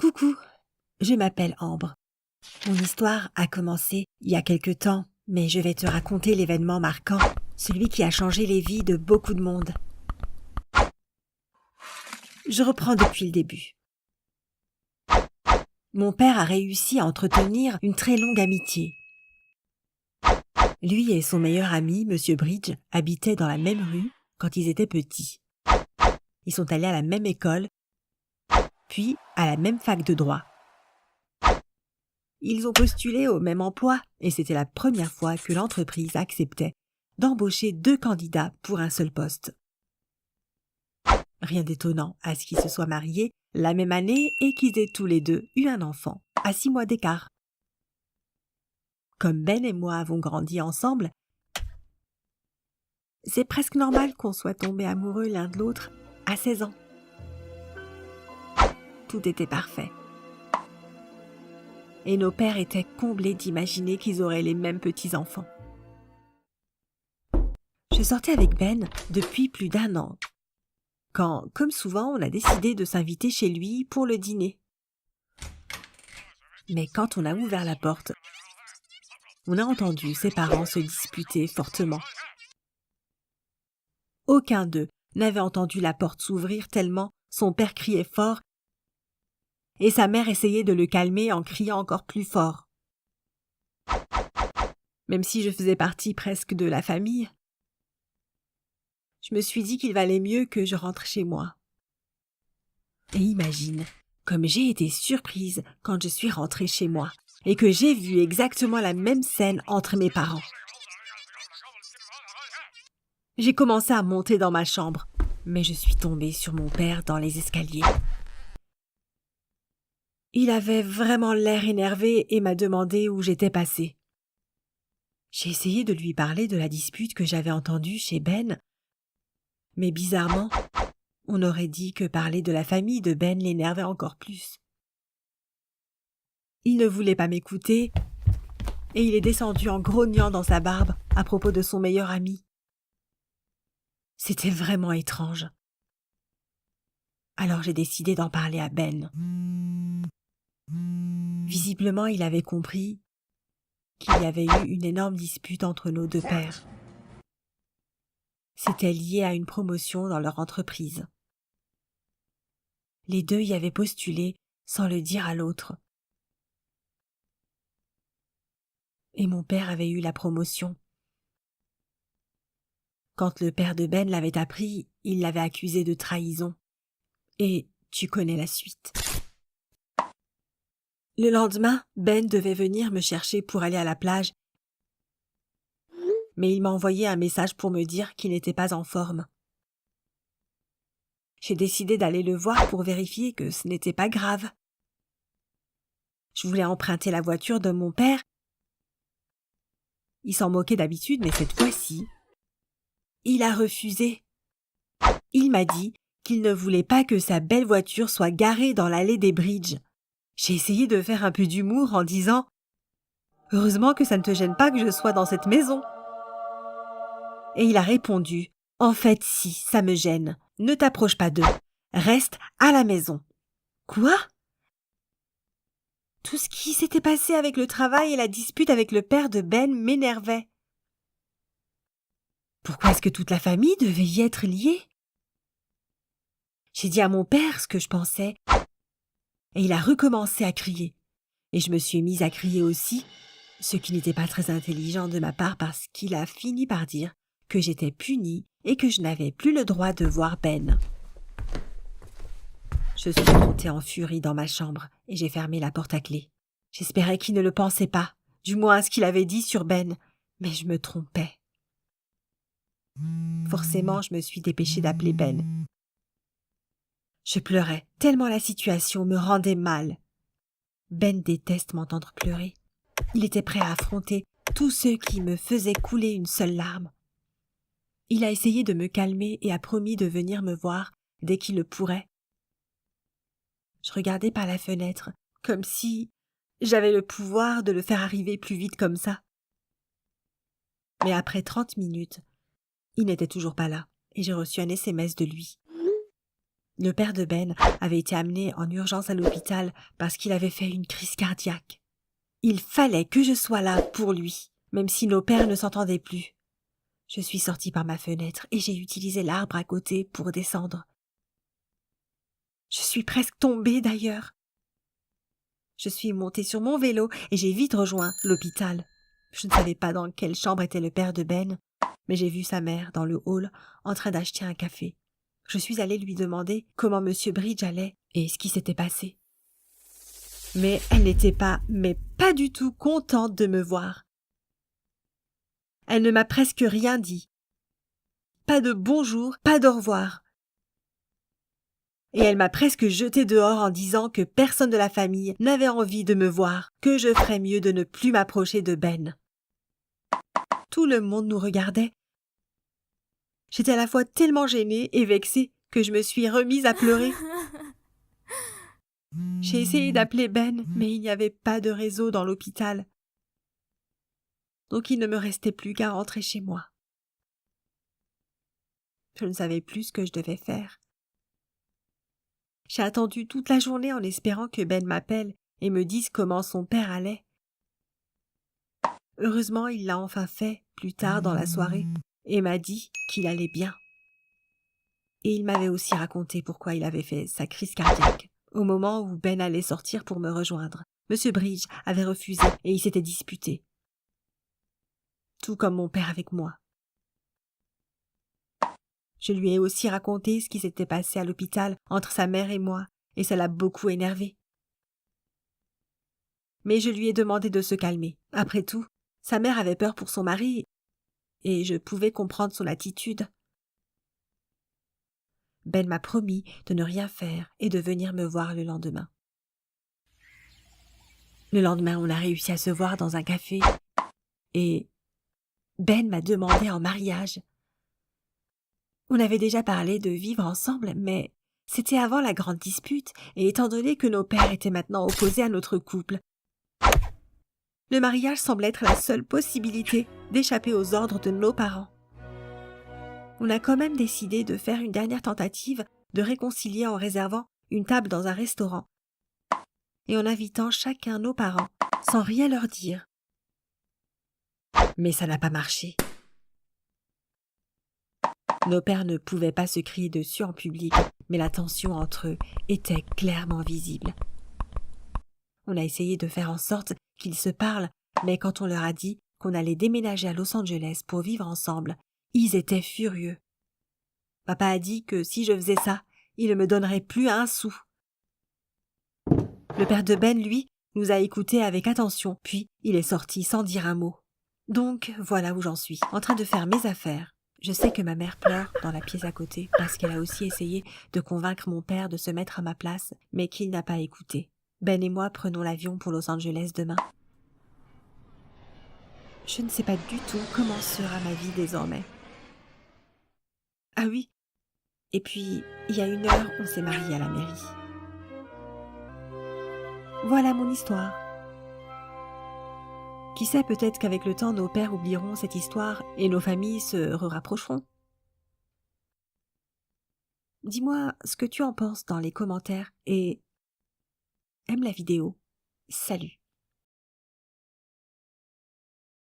Coucou, je m'appelle Ambre. Mon histoire a commencé il y a quelque temps, mais je vais te raconter l'événement marquant, celui qui a changé les vies de beaucoup de monde. Je reprends depuis le début. Mon père a réussi à entretenir une très longue amitié. Lui et son meilleur ami, Monsieur Bridge, habitaient dans la même rue quand ils étaient petits. Ils sont allés à la même école, puis à la même fac de droit. Ils ont postulé au même emploi et c'était la première fois que l'entreprise acceptait d'embaucher 2 candidats pour un seul poste. Rien d'étonnant à ce qu'ils se soient mariés la même année et qu'ils aient tous les deux eu un enfant à 6 mois d'écart. Comme Ben et moi avons grandi ensemble, c'est presque normal qu'on soit tombés amoureux l'un de l'autre à 16 ans. Tout était parfait. Et nos pères étaient comblés d'imaginer qu'ils auraient les mêmes petits-enfants. Je sortais avec Ben depuis plus d'1 an, quand, comme souvent, on a décidé de s'inviter chez lui pour le dîner. Mais quand on a ouvert la porte, on a entendu ses parents se disputer fortement. Aucun d'eux n'avait entendu la porte s'ouvrir tellement son père criait fort et sa mère essayait de le calmer en criant encore plus fort. Même si je faisais partie presque de la famille, je me suis dit qu'il valait mieux que je rentre chez moi. Et imagine, comme j'ai été surprise quand je suis rentrée chez moi et que j'ai vu exactement la même scène entre mes parents. J'ai commencé à monter dans ma chambre, mais je suis tombée sur mon père dans les escaliers. Il avait vraiment l'air énervé et m'a demandé où j'étais passée. J'ai essayé de lui parler de la dispute que j'avais entendue chez Ben, mais bizarrement, on aurait dit que parler de la famille de Ben l'énervait encore plus. Il ne voulait pas m'écouter et il est descendu en grognant dans sa barbe à propos de son meilleur ami. C'était vraiment étrange. Alors j'ai décidé d'en parler à Ben. Visiblement, il avait compris qu'il y avait eu une énorme dispute entre nos 2 pères. C'était lié à une promotion dans leur entreprise. Les 2 y avaient postulé sans le dire à l'autre. Et mon père avait eu la promotion. Quand le père de Ben l'avait appris, il l'avait accusé de trahison. Et tu connais la suite. Le lendemain, Ben devait venir me chercher pour aller à la plage, mais il m'a envoyé un message pour me dire qu'il n'était pas en forme. J'ai décidé d'aller le voir pour vérifier que ce n'était pas grave. Je voulais emprunter la voiture de mon père. Il s'en moquait d'habitude, mais cette fois-ci, il a refusé. Il m'a dit qu'il ne voulait pas que sa belle voiture soit garée dans l'allée des Bridges. J'ai essayé de faire un peu d'humour en disant « Heureusement que ça ne te gêne pas que je sois dans cette maison. » Et il a répondu « En fait, si, ça me gêne. Ne t'approche pas d'eux. Reste à la maison. » Quoi ? Tout ce qui s'était passé avec le travail et la dispute avec le père de Ben m'énervait. Pourquoi est-ce que toute la famille devait y être liée ? J'ai dit à mon père ce que je pensais et il a recommencé à crier. Et je me suis mise à crier aussi, ce qui n'était pas très intelligent de ma part parce qu'il a fini par dire que j'étais punie et que je n'avais plus le droit de voir Ben. Je suis montée en furie dans ma chambre et j'ai fermé la porte à clé. J'espérais qu'il ne le pensait pas, du moins à ce qu'il avait dit sur Ben, mais je me trompais. Forcément, je me suis dépêchée d'appeler Ben. Je pleurais, tellement la situation me rendait mal. Ben déteste m'entendre pleurer. Il était prêt à affronter tous ceux qui me faisaient couler une seule larme. Il a essayé de me calmer et a promis de venir me voir dès qu'il le pourrait. Je regardais par la fenêtre, comme si j'avais le pouvoir de le faire arriver plus vite comme ça. Mais après 30 minutes, il n'était toujours pas là et j'ai reçu un SMS de lui. Le père de Ben avait été amené en urgence à l'hôpital parce qu'il avait fait une crise cardiaque. Il fallait que je sois là pour lui, même si nos pères ne s'entendaient plus. Je suis sortie par ma fenêtre et j'ai utilisé l'arbre à côté pour descendre. Je suis presque tombée d'ailleurs. Je suis montée sur mon vélo et j'ai vite rejoint l'hôpital. Je ne savais pas dans quelle chambre était le père de Ben, mais j'ai vu sa mère dans le hall en train d'acheter un café. Je suis allée lui demander comment Monsieur Bridge allait et ce qui s'était passé. Mais elle n'était pas du tout contente de me voir. Elle ne m'a presque rien dit. Pas de bonjour, pas d'au revoir. Et elle m'a presque jetée dehors en disant que personne de la famille n'avait envie de me voir, que je ferais mieux de ne plus m'approcher de Ben. Tout le monde nous regardait. J'étais à la fois tellement gênée et vexée que je me suis remise à pleurer. J'ai essayé d'appeler Ben, mais il n'y avait pas de réseau dans l'hôpital. Donc il ne me restait plus qu'à rentrer chez moi. Je ne savais plus ce que je devais faire. J'ai attendu toute la journée en espérant que Ben m'appelle et me dise comment son père allait. Heureusement, il l'a enfin fait plus tard dans la soirée et m'a dit qu'il allait bien. Et il m'avait aussi raconté pourquoi il avait fait sa crise cardiaque. Au moment où Ben allait sortir pour me rejoindre, Monsieur Bridge avait refusé et il s'était disputé. Tout comme mon père avec moi. Je lui ai aussi raconté ce qui s'était passé à l'hôpital entre sa mère et moi, et ça l'a beaucoup énervé. Mais je lui ai demandé de se calmer. Après tout, sa mère avait peur pour son mari, et je pouvais comprendre son attitude. Ben m'a promis de ne rien faire et de venir me voir le lendemain. Le lendemain, on a réussi à se voir dans un café, et Ben m'a demandé en mariage. On avait déjà parlé de vivre ensemble, mais c'était avant la grande dispute, et étant donné que nos pères étaient maintenant opposés à notre couple, le mariage semble être la seule possibilité d'échapper aux ordres de nos parents. On a quand même décidé de faire une dernière tentative de réconcilier en réservant une table dans un restaurant et en invitant chacun nos parents sans rien leur dire. Mais ça n'a pas marché. Nos pères ne pouvaient pas se crier dessus en public, mais la tension entre eux était clairement visible. On a essayé de faire en sorte qu'ils se parlent, mais quand on leur a dit qu'on allait déménager à Los Angeles pour vivre ensemble, ils étaient furieux. Papa a dit que si je faisais ça, il ne me donnerait plus un sou. Le père de Ben, lui, nous a écoutés avec attention, puis il est sorti sans dire un mot. Donc voilà où j'en suis, en train de faire mes affaires. Je sais que ma mère pleure dans la pièce à côté parce qu'elle a aussi essayé de convaincre mon père de se mettre à ma place, mais qu'il n'a pas écouté. Ben et moi prenons l'avion pour Los Angeles demain. Je ne sais pas du tout comment sera ma vie désormais. Ah oui, et puis il y a 1 heure, on s'est mariés à la mairie. Voilà mon histoire. Qui sait, peut-être qu'avec le temps, nos pères oublieront cette histoire et nos familles se rapprocheront. Dis-moi ce que tu en penses dans les commentaires et aime la vidéo. Salut!